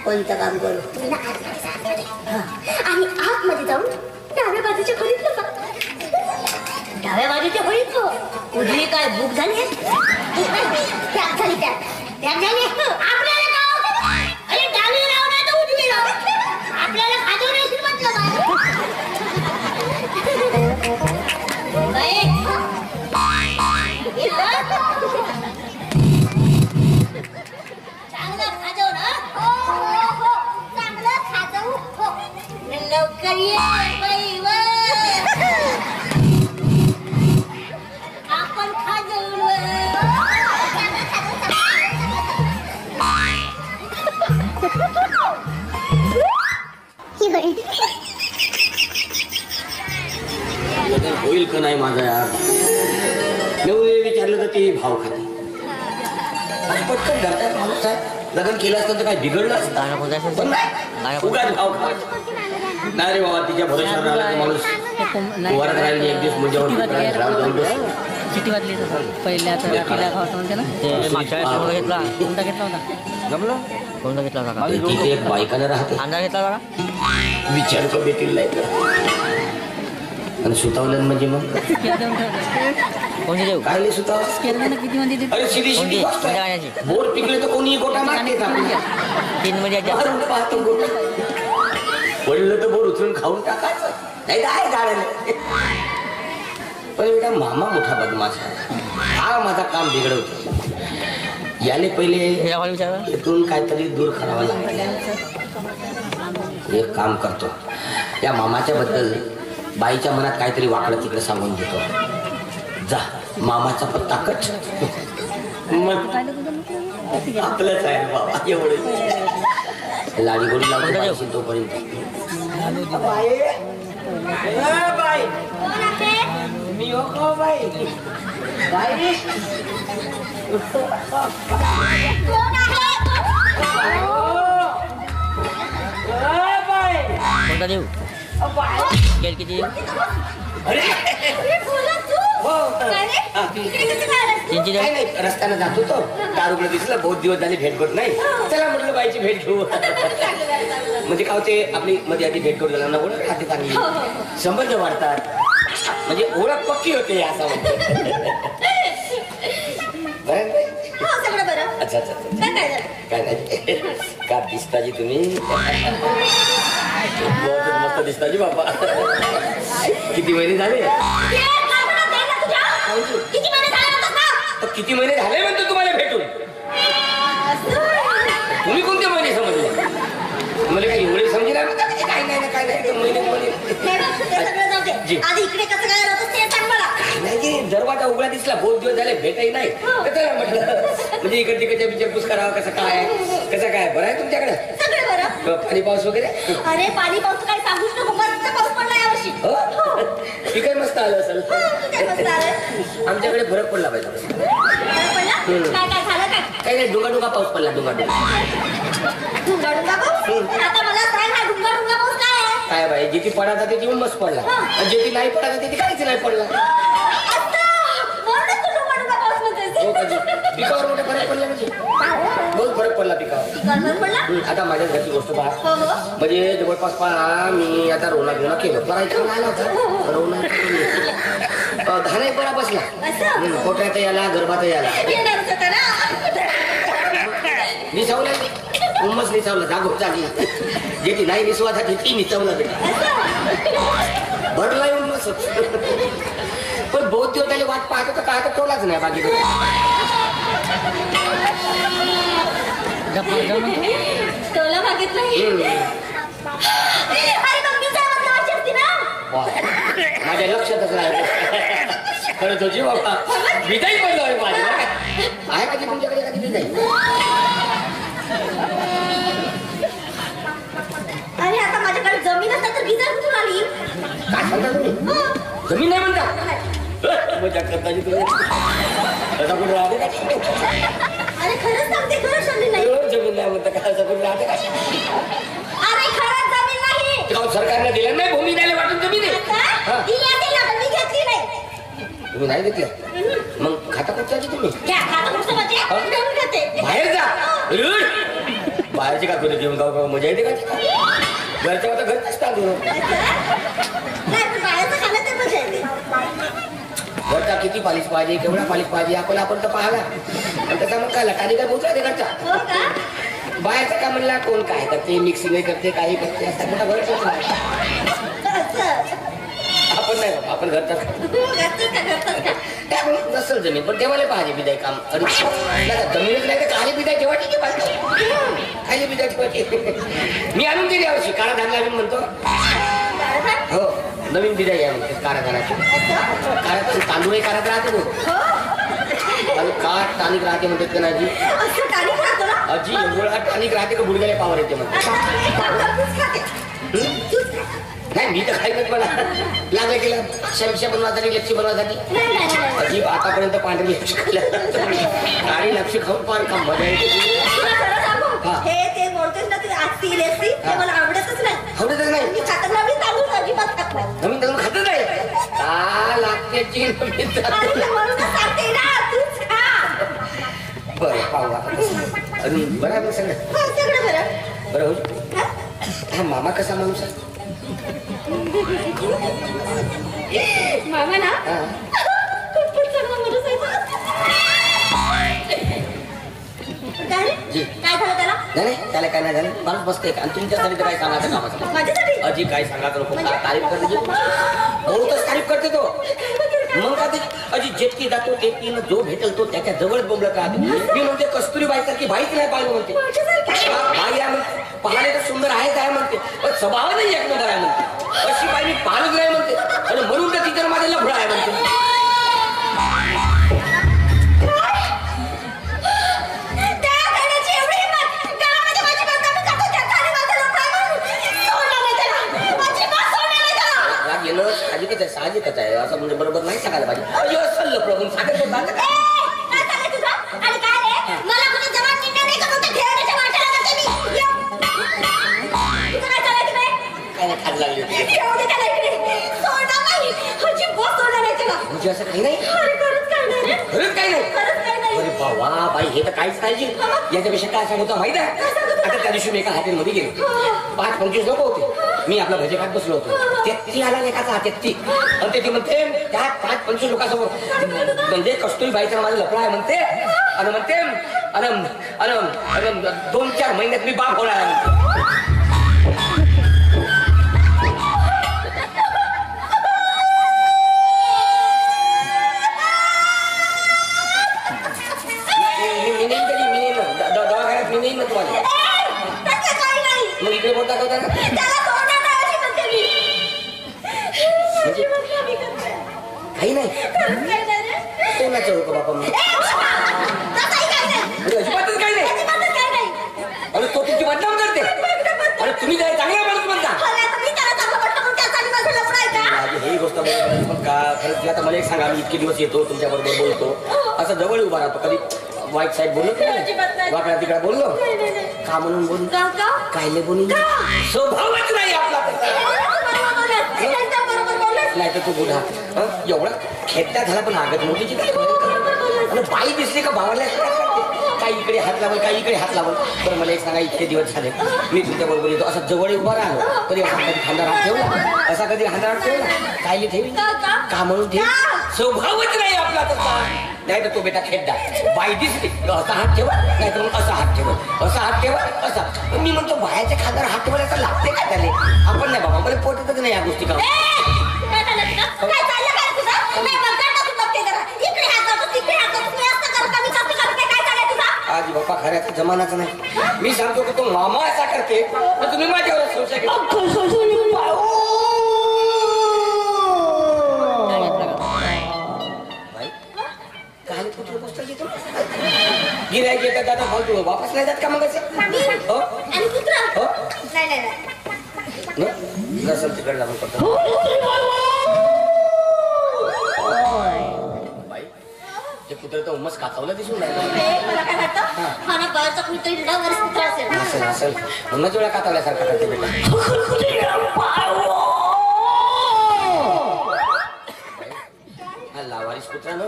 कोणतं काम करू आणि आतमध्ये जाऊन डाव्या बाजूच्या खोलीत बसा. डाव्या बाजूच्या खोलीत उजवी काय बुक झाली त्यात झाली त्यात झाली आपल्याला अरे डावी राहू नाही तर उजवी राहू आपल्याला खाजवू नाही म्हटलं चांगलं खाजव ना. हो चांगलं खाजवू. हो लवकर ये बाई आपण खाजवू. होईल का नाही माझा यार. नवरी विचारलं तर ती भाव खाते. पटकन घरचा माणूस आहे. लग्न केलं असतं तर काय बिघडलं असतं. उगाच भाव खायचं नाही रे बाबा. तिच्या भरोशावर राहिला तर माणूस वरात राहिली एक दिवस म्हणजे किती वाजली पहिल्या म्हणते ना घेतला कोणता घेतला होता जमलं कोणता घेतला होता तिथे एक बायकानं राहते. अंडा घेतला होता विचार करू देतील नाही आणि सुतावलं म्हणजे मग कोणी देऊ काय सुताव किती म्हणते अरे शिदी शिदी बोर पिकले तर कोणी गोटा मारते का. 3 म्हणजे पाहतो गोटा पडलं तर बोर उचलून खाऊन टाकायचं नाही काय झालं. पण बेटा मामा मोठा बदमाश आहे. हा माझा काम बिघडवतो. याने पहिले इथून काहीतरी दूर करावं लागतं. एक काम करतो या मामाच्या बद्दल बाईच्या मनात काहीतरी वाकडं तिकडे सांगून देतो. जा मामाचा पत्ता कट मग आपलंच आहे बाबा. एवढं लाडी गोडी लावून तोपर्यंत कोणता देऊ केल किती देऊ रस्त्यानं जातो तो दारूकडे दिसला बहुत दिवस झाले भेट होत नाही. चला म्हटलं बाईची भेट घेऊ म्हणजे का होते आपली मध्ये आधी भेट करू झाला ना ओळख राहते चांगली संबंध वाढतात म्हणजे ओळख पक्की होते असं म्हणते. अच्छा अच्छा काय नाही का दिसताजी तुम्ही मस्त दिसताजी बाबा. किती महिने झाले किती महिने झाले म्हणतो तुम्हाला भेटून. तुम्ही कोणते महिने समजले मला काही एवढे समजे नाही काय नाही ना काय नाही महिने नाही. दरवाजा उघडा दिसला बहुत दिवस झाले भेटही नाही तर म्हटलं म्हणजे इकडे तिकडच्या विचारपूस करावं कसं काय बरं आहे तुमच्याकडे पाणी पाऊस वगैरे. अरे पाणी पाऊस काय सांगूच नको पाऊस पडला यावर्षी. ठीक मस्त आलं असेल. आमच्याकडे फरक पडला पाहिजे. काही नाही डुंगा पाऊस पडला डुंगा काय बाई जिथे पडा जाते ती मस्त पडला आणि जिथे नाही पडा जाते ती काहीच नाही पडला. पिकावर मोठा फरक पडला म्हणजे बहुत फरक पडला पिकावर. आता माझ्या घरची गोष्ट पहा म्हणजे जवळपास पहा मी आता रोना घेऊन केलं बरा आला होता रोना धानाही बरा बसला पोटात याला गर्भात याला निसावला उमस निसावला जागो चाली जेटी नाही निसवासाठी ती निसावला बेटा भरला उमस. पण बहुत दिवस त्याला वाट पाहतो तर काय तर टोलाच नाही बाकी टोला मागित नाही. माझ्या लक्षातच नाही खरंच होती बाबा विदाई पडलो आहे माझी आहे का तुमच्याकडे एखादी विदाई. अरे आता माझ्याकडे जमीन असता तर गिजार कुठून आली. काय सांगता तुम्ही जमीन नाही म्हणता मजा करता तुम्ही आता कुठे राहते का अरे खरंच सांगते, खरंच जमीन नाही. जमीन नाही म्हणतं का असं कुठे राहते का अरे खरंच जमीन नाही. गाव सरकारने दिलं नाही भूमी द्यायला वाटून जमीन आहे. आता दिली असेल ना, पण मी घेतली नाही. तुम्ही नाही घेतलं मग खाता कुठचा तुम्ही घ्या, खाता पुढचं म्हणजे घेऊन घेते. बाहेर जा बाहेरचे का तुला घेऊन गाव मजा येते का घरच्या आता घरच तांदूळ नाही, पण बाहेरचं खाणं ते मजा येते. घरचा किती पालिश पाहिजे केवढा पालिश पाहिजे आपण तर पाहिला पण त्याचा मग काय लटाने काय पोचला ते घरचा हो का? बाहेरचं का म्हणला कोण काय करते मिक्सिंग करते काही करते असं मोठा घर पोचला असं. आपण नाही बाबा आपण घरचा घरचंच का, घरचंच का? त्यामुळे नसल जमीन पण ठेवायला पाहिजे बिदाय काम आणि जमीनच नाही तर काली बिदाय ठेवायची की पाहिजे खाली बिदाय ठेवायची मी आणून दिली यावर्षी काळा धान आम्ही म्हणतो बरोबर? हो नवीन बिदाय या म्हणते काळा धानाची असं? काळा तांदूळ काढत राहते तो हो? आणि काठ टानिक राहते म्हणतात का आजी असं टाणीक राहतो ना? आजी एवढा टानिक राहते का गुडघ्याला पावर येते म्हणते तूच खाते. तूच खा. नाही मी तर खाईनच मला लागलं केलं शमशा बनवासाठी लक्ष्मी बनवासाठी नाही, नाही, नाही. अजीब आतापर्यंत पांढरी लक्ष खाल्लं आणि लक्ष खाऊन फार काम मजा येते तुला खरं सांगू? हा. हे ते बोलतोस ना, ते असती लेसती, ते मला आवडतच नाही. आवडतच नाही मी खाताना मी तांदूळ अजिबात खात नाही. नवीन तरुण खातच नाही का लागते अरे ते म्हणूनच सांगते ना, तूच खा. बरं पाहू आता अजून बरं आहे मग सगळं हो, सगळं बरं. बरं हो हा? हा मामा कसा माणूस आहे मामा ना हा. खूप चांगला माणूस आहे तो. काय रे? जी. काय झालं त्याला? नाही नाही त्याला काय नाही झालं माणूस बसते आणि तुमच्यासाठी तर काय सांगायचं कामाचं माझ्यासाठी? अजी काय सांगायचं नको तारीफ करते जी. बहुतच तारीफ करते तो मग का ते अजी जेटकी जातो तेटकीनं जो भेटेल तो त्याच्या जवळच बोंबलत राहते मी म्हणते कस्तुरी बाईसारखी बाईच नाही पाहिजे म्हणते बाई आहे म्हणते पाहायला तर सुंदर आहेच आहे म्हणते पण स्वभाव नाही एक नंबर आहे म्हणते अशी बाई मी पाहिलंच नाही म्हणते आणि म्हणून तर तिथं माझे लफडा आहे म्हणते साहजिकच आहे साहजिकच आहे असं म्हणजे बरोबर नाही सांगायला पाहिजे असं लफडं म्हणून सांगत होता काय खात लागली होती म्हणजे असं काही नाही खरंच काही नाही अरे बाबा बाई हे तर काहीच पाहिजे याच्यापेक्षा काय सांगतो माहिती आहे आता त्या दिवशी मी एका हॉटेलमध्ये गेलो 5-25 लोक होते मी आपला भजे खात बसलो होतो 33 आला एकाचा 33 आणि ते म्हणते त्या 5-25 लोकांसोबत म्हणजे कस्तुरी बाईचा माझा लफडा आहे म्हणते आणि म्हणते आणि 2-4 महिन्यात मी बाप होणार आहे म्हणते मग इकडे बोलता का काही नाही कोणाचं होतं बापा मी अजिबातच काही नाही अरे तो तुमची बदनाम करते अरे तुम्ही जरा चांगला माणूस म्हणता ही गोष्ट पण का खरंच तुला आता मला एक सांगा मी इतके दिवस येतो तुमच्या बरोबर बोलतो असं जवळ उभा राहतो कधी वाईट साईड बोललो वाकडा तिकडा बोललो का म्हणून बोलू कायले बोलू स्वभावच नाही आपला नाही तर तू बुढा एवढा खेळता झाला पण आगत मोठीची काय बाई दिसली का भावाला काही इकडे हात लावल काही इकडे हात लावल तर मला एक सांगा इतके दिवस झाले मी तुमच्या बरोबर येतो असा जवळ उभा राहिलो कधी असा कधी खांदा हात ठेवला असा कधी खांदा हात ठेवला कायले ठेवी का म्हणून ठेवी स्वभावच नाही आपला तसा नाही तर तो बेटा खेळता बाई दिसली असा हात ठेवा नाही तर मग असा हात ठेवा असा हात ठेवा असा मी म्हणतो बायाच्या खांद्यावर हात ठेवायला लागते का त्याने आपण नाही बाबा मला पोटतच नाही या गोष्टी का आज बापा खऱ्याचा जमानाच नाही मी सांगतो की तो मामा असा करते तर तुम्ही माझ्यावर संशय काय कुठली गोष्ट घेतो गिरायक येतात दादा फालतू वापस नाही जात का मग नसेल तिकडे लागून करतो बाई ते कुठे कुत्र तर उमस काचावलं दिसून राहिलं. मला काय वाटतं हा ना बाळाचा कुठे डंगर कुत्र असेल असेल असेल म्हणूनच वेळा काचावल्यासारखा करते बेटा. हा लावारिस कुत्रा ना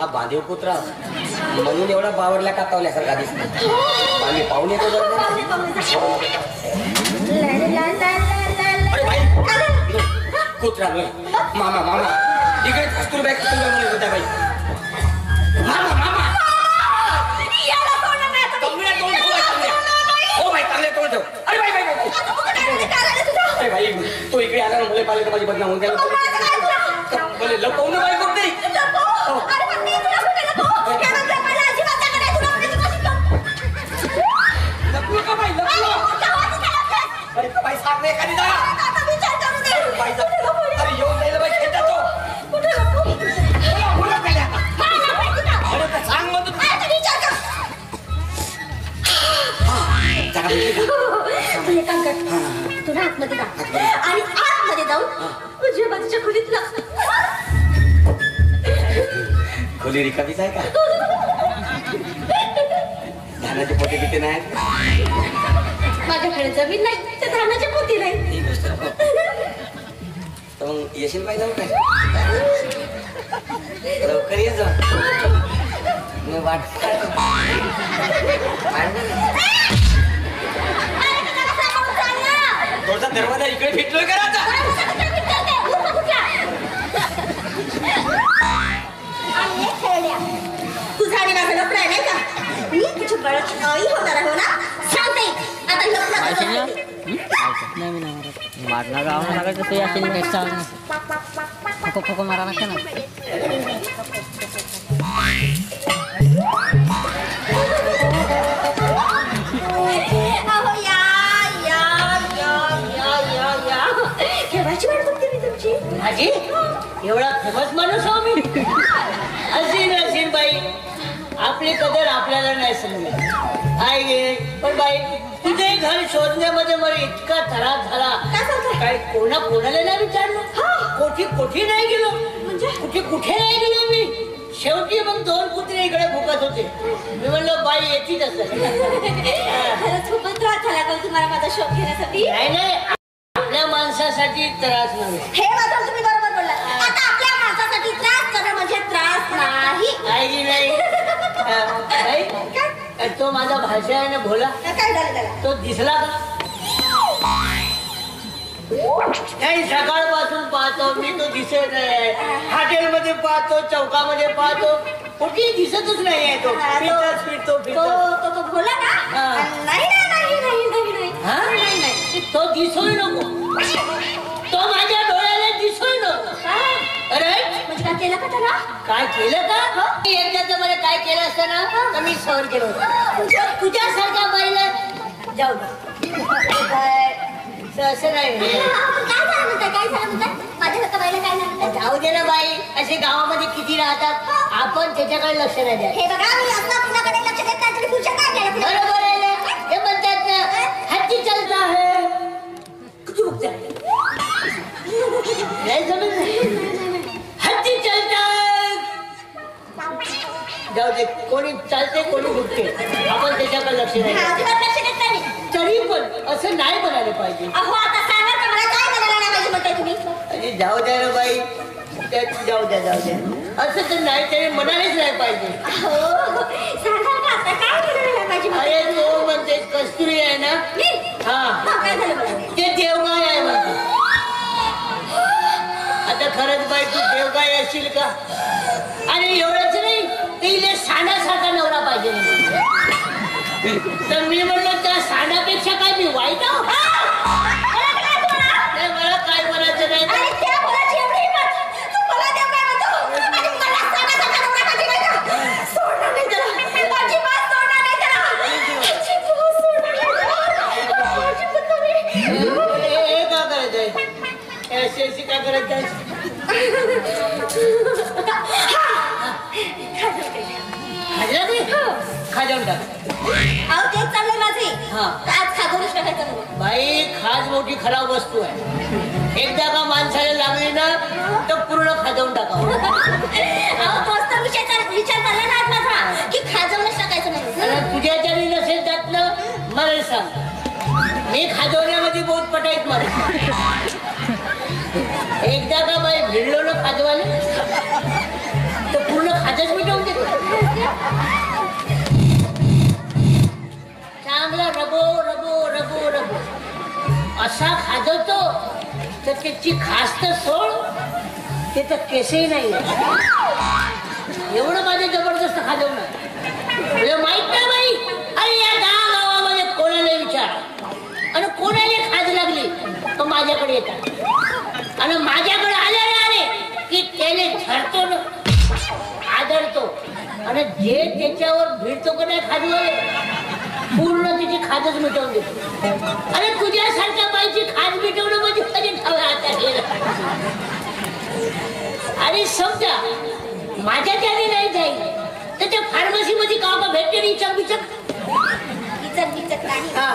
हा बांधीव कुत्रा म्हणून एवढा बावडल्या काचावल्यासारखा दिसतो. आम्ही पाहून येतो कुत्रा मामा मामा इकडे कस्तुरबाई कस्तुरबाई म्हणत होत्या बाई. मामा मामा हो भाई चांगले तोंड ठेव. अरे भाई भाई अरे भाई तो इकडे आला ना मुले पाहिले तर माझी बदनाम होऊन गेला. बोले लपवून बाई बघ नाही लपलो का बाई लपलो. अरे का बाई सांग नाही एखादी जा. अरे येऊन जाईल बाई खेळता तो. अरे सांग म्हणतो काम कर तुला आतमध्ये जा आणि आतमध्ये जाऊन उजव्या बाजूच्या खोलीत लाग. खोली रिकामीच आहे का. धानाचे पोते किती नाही माझ्याकडे जमीन नाही ते धानाची पोती नाही. तर मग येशील पाहिजे जाऊ काय लवकर ये जा. मी वाट थोडसा दरवाजा इकडे फिटलोय करायचा. तुझा आणि माझा लफडा आहे नाही का. मी तुझ्या बाळाची आई होणार आहे ना सांगते आता लफडा. नाही मी नाही मारणार गावाला लागायचं ते असेल एक्स्ट्रा खोको खोको मारा लागतं ना. केव्हाची वाट बघते मी तुमची. माझी एवढा फेमस माणूस हो मी. असीन बाई आपली कदर आपल्याला नाही समजत आई गे. पण बाई तुझे घर शोधण्यामध्ये मला इतका त्रास झाला काय कोणाला नाही विचारलं. कोठी नाही गेलो म्हणजे कुठे नाही गेलो मी. शेवटी मग 2 कुत्रे इकडे भुकत होते. मी म्हणलं बाई येतीच असं. खरंच खूपच त्रास झाला का तुम्हाला माझा शोध घेण्यासाठी. नाही आपल्या माणसासाठी त्रास नव्हे. हे मात्र तुम्ही बरोबर बोललात. आता आपल्या माणसासाठी त्रास करणं म्हणजे त्रास नाही. आई नाही तो माझा भाषा आहे ना भोला. काय झालं त्याला. तो दिसला का नाही. सकाळपासून पाहतो मी तो दिसत नाही. हॉटेलमध्ये पाहतो चौकामध्ये पाहतो कुठेही दिसतच नाही आहे तो. तो भोला का. नाही तो दिसोय नको. तो माझ्या डोळ्याला दिसोय नको. अरे म्हणजे काय केलं का त्याला. काय केलं का. एकदा मला काय केलं असतं ना तर मी सहन केलं होतं. तुझ्यासारख्या बाईला जाऊ असं नाही. काय झालं म्हणतात माझ्यासारख्या बाईला काय झालं. जाऊ दे ना बाई. असे गावामध्ये किती राहतात आपण त्याच्याकडे लक्ष नाही द्या. हे बघा मी असं कुणाकडे लक्ष देत नाही तुम्ही पुढच्या काय केलं. बरोबर आहे ना. हे म्हणतात ना हत्ती चलता है किती बघते नाही जमत. हत्ती चलता जाऊ दे. कोणी चालते कोणी बुकते आपण त्याच्याकडे लक्ष नाही. लक्ष देत नाही. तरी पण असं नाही म्हणायला पाहिजे. अहो आता सांगा का मला काय म्हणायला नाही पाहिजे म्हणताय तुम्ही. अरे जाऊ द्या ना बाई. जाऊ द्या असं तर नाही तरी म्हणायलाच नाही पाहिजे. सांगा का आता काय म्हणायला पाहिजे. अरे तो म्हणते कस्तुरी आहे ना. काय झालं मला. ते देवगाय आहे म्हणते. आता खरंच बाई तू देवगाय असशील का. आणि एवढंच नाही ते साण्यासारखा नवरा पाहिजे. तर मी म्हणलं त्या साण्यापेक्षा काय मी वाईट आहो. मला काय म्हणायचं नाही. ऐसी काय करायचं. खाजावून टाक. अहो तेच चाललंय माझे. हा. आज खाजवूनच टाकायचं म्हणून. बाई खाज मोठी खराब वस्तू आहे. एकदा का माणसाला लागली ना तर पूर्ण खाजवून टाकावं. अहो तोच तर विचार चालला ना आज माझा की खाजवूनच टाकायचं म्हणून. आणि तुझ्याच्यानी नसेल त्यातलं मला सांग. मी खाजवण्यामध्ये बहुत पटाईत मला. एकदा का बाई भिडलो ना खाजवाले तर पूर्ण खाजच मिटवून देतो. चांगला रबो रबो रबो रबो असा खाजवतो तर त्याची खास तर सोड ते तर केसही नाही. एवढं माझे जबरदस्त खाजवणं तुला माहित नाही बाई. अरे या गावामध्ये कोणाला विचार आणि कोणाला खाज लागली तर माझ्याकडे येतात आणि माझ्याकडे आले की त्याने झरतो ना आदरतो आणि जे त्याच्यावर भिडतो का नाही खाजवाले पूर्ण तिची खाजच मिटवून देतो. अरे तुझ्यासारख्या बाईची खाज मिटवणं म्हणजे कधी आता गेलं. आणि समजा माझ्या त्याने नाही जाईल तर त्या फार्मसी मध्ये का भेटते नाही इचक बिचक. इचक नाही. हा.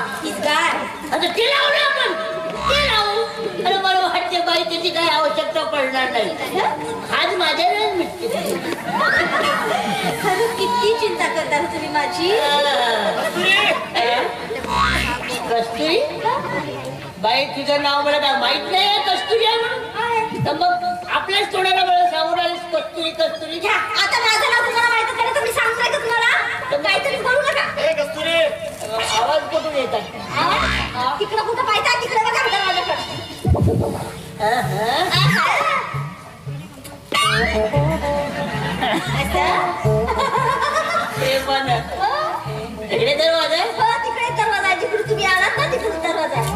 आता ते लावू ना आपण. ते लावू. अरे मला वाटते बाई त्याची काही आवश्यकता पडणार नाही. खाज माझ्याने मिटते. खरंच किती चिंता करता तुम्ही माझी. कस्तुरी बाई तुझं नाव मला काय माहित नाही कस्तुरी आहे म्हणून. तर मग आपल्याच तोंडाला मला सांगून आलीस कस्तुरी कस्तुरी. आता माझं नाव तुम्हाला माहित आहे तुम्ही सांगताय का तुम्हाला तर काहीतरी करू नका. कस्तुरी आवाज कुठून येत आहे. तिकडं कुठं पाहिजे तिकडे बघा दरवाजाकडे. इकडे दरवाजा आहे. हो तिकडे दरवाजा आहे. जिकडे तुम्ही आलात ना तिकडे दरवाजा आहे.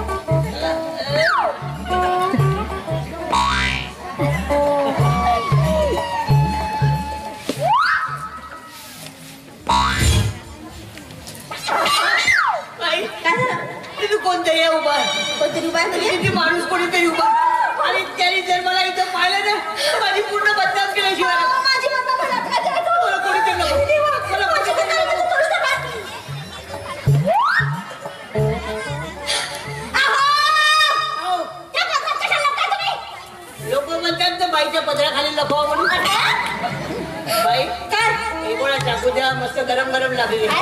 कोणतरी उभा कोणतरी उभा म्हणजे माणूस कोणीतरी उभा आणि त्याने जर मला इथं पाहिलं ना माझी पूर्ण बदनाम केल्याशिवाय माझी मम्मा मला काय करायचं. मला कोणीतरी नको. मला माझी कोणीतरी काय नको. करायचं थोडंसं बघ. अहो, त्या पत्रात कशाला लपताय तुम्ही. लोक म्हणतात तर बाईच्या पदराखाली लपवा म्हणून. बाई काय हे कोणा चाकू द्या मस्त गरम गरम लागली. गरम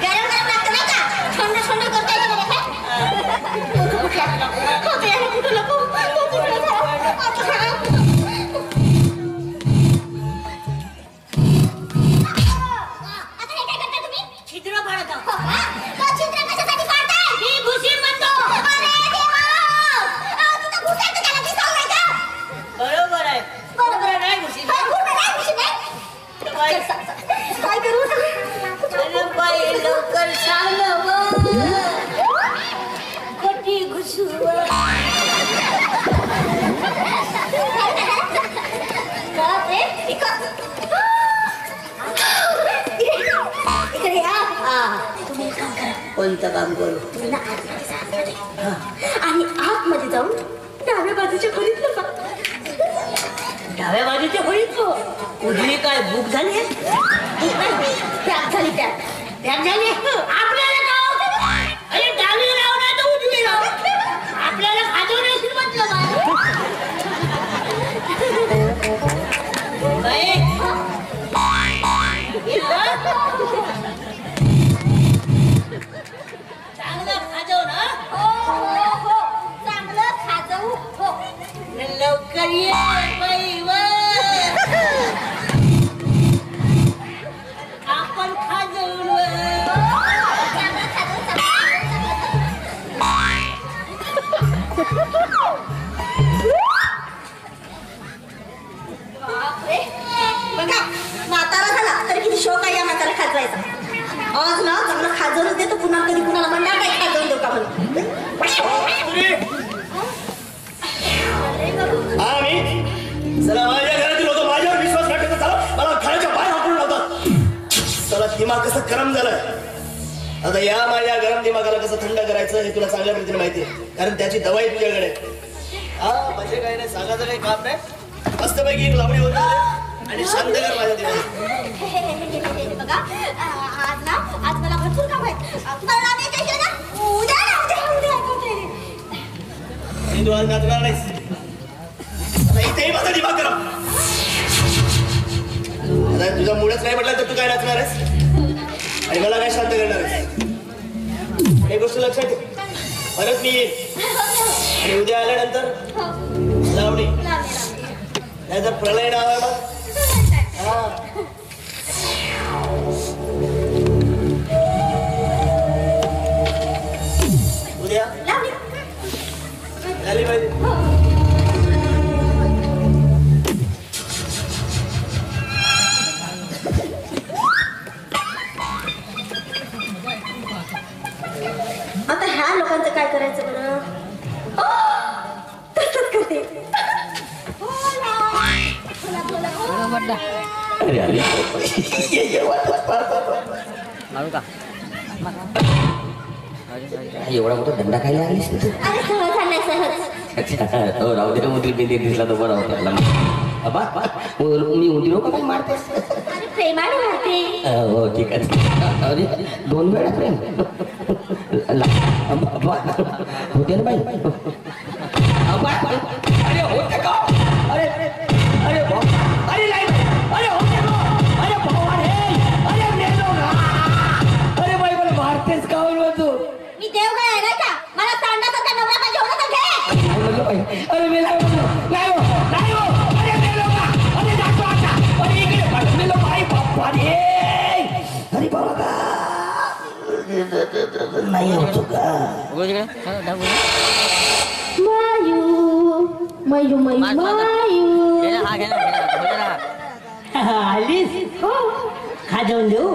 गरम लागतं नाही का. थंड थंड करता येतं मला काय. कुठं लपू. छिद्र पाडत छिद्र कशासाठी पाडताय. मी घुसीन म्हणतो. अरे देवा. तुझं घुसायचं त्याला दिसावं नाही का. बरोबर आहे. बरोबर नाही घुसीन. नाही घुशीन नाही. काय करू. अरे बाई लवकर सांग ना. कधी घुसू. इकडे या. तुम्ही एक काम करा. कोणतं काम करू. तुम्ही ना आतमध्ये जा, आतमध्ये. आणि आतमध्ये जाऊन डाव्या बाजूच्या खोलीत लपा. डाव्या बाजूच्या खोलीत उजवी काय भूक झाली त्याग झाली त्याग झाली. आपल्याला गाव अरे डावी राव ना तर उजवी राव. आपल्याला खाजवण्याशी म्हटलं बाई. चांगलं खाजव ना. हो चांगलं खाजवू. हो लवकर ये बाई आपण खाजवून चांगलं खाजवू. बापरे. बघा म्हातारा झाला तरी किती शोक आहे या म्हातारा खाजवायचा. आज ना चांगलं खाजवून देतो. पुन्हा कधी कुणाला म्हणणार काय खाजवून देऊ का म्हणून. चला माझ्या घरातील होतं माझ्यावर विश्वास टाकायचा झाला मला घराच्या बाहेर हाकून लावतात. चला दिमाग कसं गरम झालं. आता या माझ्या गरम दिमागाला कसं थंड करायचं हे तुला चांगल्या पद्धतीने माहिती आहे कारण त्याची दवाई तुझ्याकडे. हा म्हणजे काही नाही सांगायचं काही काम नाही. मस्तपैकी एक लावणी होत आणि शांत कर माझ्या दिमाग. बघा आज ना तू आज नाचणार नाहीस. आता इथेही माझा दिमाग करा. आता तुझा मूडच नाही म्हटलं तर तू काय नाचणार आहेस आणि मला काय शांत करणार आहेस. एक गोष्ट लक्षात ठेव, परत मी येईन आणि उद्या आल्यानंतर लावणी नाहीतर प्रलय नाव आहे मग. उद्या झाली पाहिजे. आता ह्या लोकांचं काय करायचं बरं. तसंच करते. अरे अरे मारू का एवढा मोठा दंडा खायला लागलीस तू. अरे सहज आलाय सहज. अच्छा हो राहू दे. मोठी बिंदी दिसला तो बरा होता. अबा मी उंदी लोक काय मारतेस. अरे प्रेमाने मारते. हो ठीक आहे. अरे 2 वेळा प्रेम होते ना बाई. अरे होते का. अरे अरे अरे नाही अरे होते का. अरे भावा रे अरे मेलो ना. अरे बाई मला मारतेस का तू. मी देव काय आहे ना का. मला तांडाचा का नवरा पाहिजे होता तर घे. अरे मी नाही हो. अरे मेलो का. अरे जातो आता. अरे इकडे मेलो बाई बाप्पा रे. अरे बाबा का नाही होतो का. मायू मायू मायू मायू. आलीस हो खा जाऊन देऊ.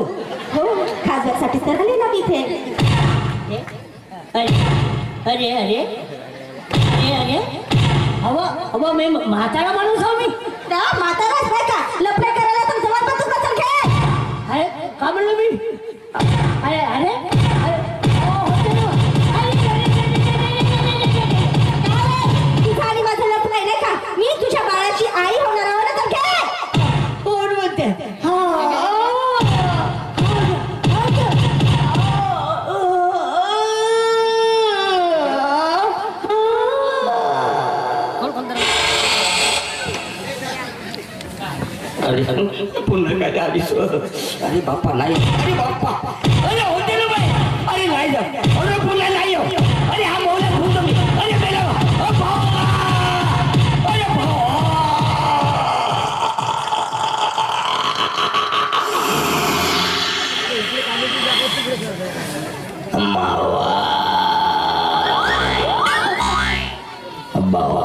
हो खाजसाठी तर आले ना तिथे. अरे अरे अरे अरे अरे हवा हवा मी म्हातारा माणूस आहो मी. म्हाताराच नाही का. लफडे करायला तर जवळ बसून बसून घे. अरे का म्हणलं मी. अरे अरे अरे होते ना. तुझा आणि माझं लफडं आहे नाही का. मी तुझ्या बाळाची आई होणार आहो ना तर घे. कोण म्हणते. अरे पुन्हा काय आलीस. अरे बाप्पा नाही. अरे बाप्पा अरे होते ना बाई. अरे नाही जा. अरे पुन्हा नाही हो. अरे हा मोहला खूप मी. अरे मेला अरे मावा